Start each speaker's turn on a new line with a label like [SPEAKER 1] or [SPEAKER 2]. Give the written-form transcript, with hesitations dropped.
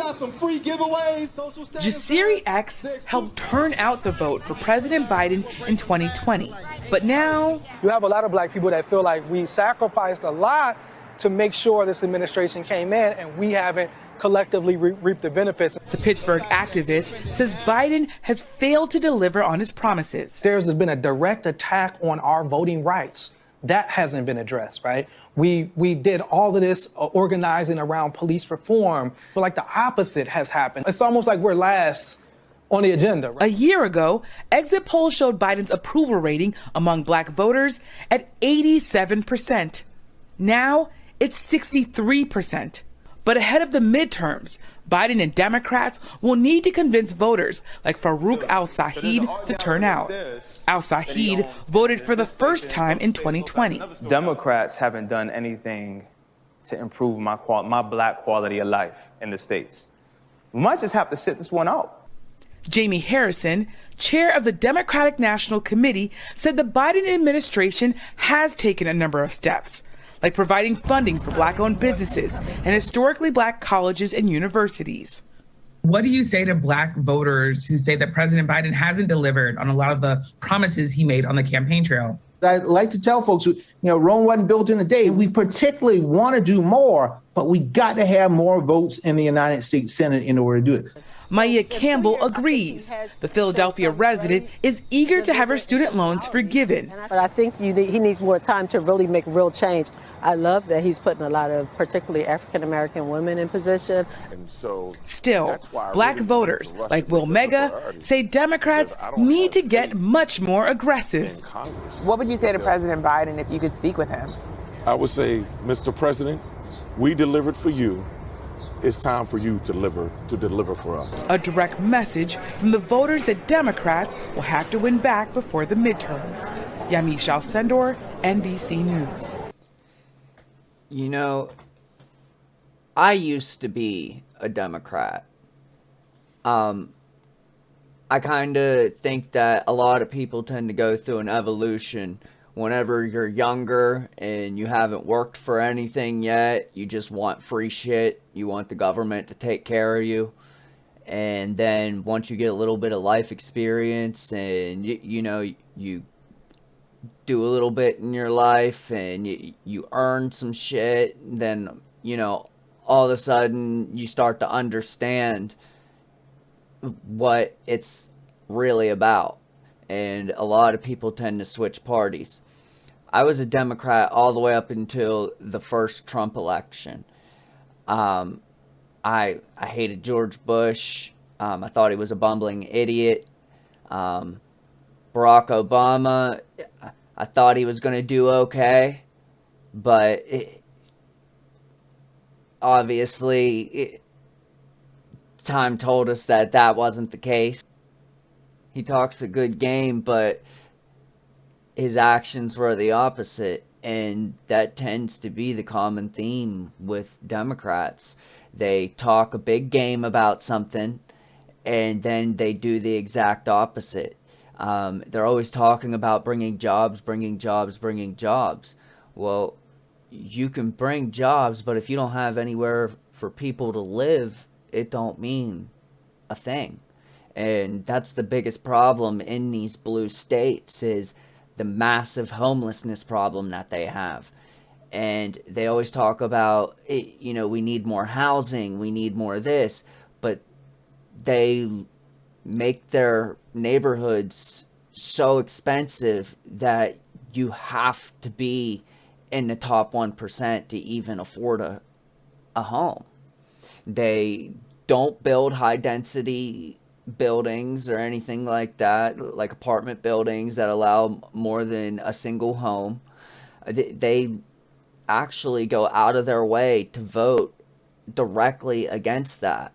[SPEAKER 1] got some free giveaways, social status.
[SPEAKER 2] Jasiri X helped turn out the vote for President Biden in 2020. But now,
[SPEAKER 3] you have a lot of black people that feel like we sacrificed a lot to make sure this administration came in, and we haven't collectively reaped the benefits.
[SPEAKER 2] The Pittsburgh activist says Biden has failed to deliver on his promises.
[SPEAKER 3] There's been a direct attack on our voting rights. That hasn't been addressed, right? We did all of this organizing around police reform, but like the opposite has happened. It's almost like we're last on the agenda.
[SPEAKER 2] Right? A year ago, exit polls showed Biden's approval rating among black voters at 87%. Now it's 63%. But ahead of the midterms, Biden and Democrats will need to convince voters like Farouk al-Sahid to turn out. Al-Sahid voted for the first time in 2020.
[SPEAKER 4] Democrats haven't done anything to improve my black quality of life in the States. We might just have to sit this one out.
[SPEAKER 2] Jamie Harrison, chair of the Democratic National Committee, said the Biden administration has taken a number of steps, like providing funding for black-owned businesses and historically black colleges and universities.
[SPEAKER 5] What do you say to black voters who say that President Biden hasn't delivered on a lot of the promises he made on the campaign trail?
[SPEAKER 6] I like to tell folks, Rome wasn't built in a day. We particularly want to do more, but we got to have more votes in the United States Senate in order to do it.
[SPEAKER 2] Maya Campbell agrees. The Philadelphia resident is eager to have her student loans forgiven.
[SPEAKER 7] But I think he needs more time to really make real change. I love that he's putting a lot of particularly African-American women in position.
[SPEAKER 2] Still, black voters like Will Mega say Democrats need to get much more aggressive.
[SPEAKER 8] What would you say to President Biden if you could speak with him?
[SPEAKER 9] I would say, Mr. President, we delivered for you. It's time for you to deliver for us.
[SPEAKER 2] A direct message from the voters that Democrats will have to win back before the midterms. Yamiche Alcindor, NBC News.
[SPEAKER 10] You know, I used to be a Democrat. I kind of think that a lot of people tend to go through an evolution. Whenever you're younger and you haven't worked for anything yet, you just want free shit. You want the government to take care of you. And then once you get a little bit of life experience and you do a little bit in your life and you earn some shit, then all of a sudden you start to understand what it's really about. And a lot of people tend to switch parties. I was a Democrat all the way up until the first Trump election. I hated George Bush. I thought he was a bumbling idiot. Barack Obama, I thought he was going to do okay. But obviously, time told us that that wasn't the case. He talks a good game, but his actions were the opposite, and that tends to be the common theme with Democrats. They talk a big game about something, and then they do the exact opposite. They're always talking about bringing jobs, bringing jobs, bringing jobs. Well, you can bring jobs, but if you don't have anywhere for people to live, it don't mean a thing. And that's the biggest problem in these blue states, is the massive homelessness problem that they have. And they always talk about, we need more housing, we need more of this, but they make their neighborhoods so expensive that you have to be in the top 1% to even afford a home. They don't build high density buildings or anything like that, like apartment buildings that allow more than a single home. They actually go out of their way to vote directly against that.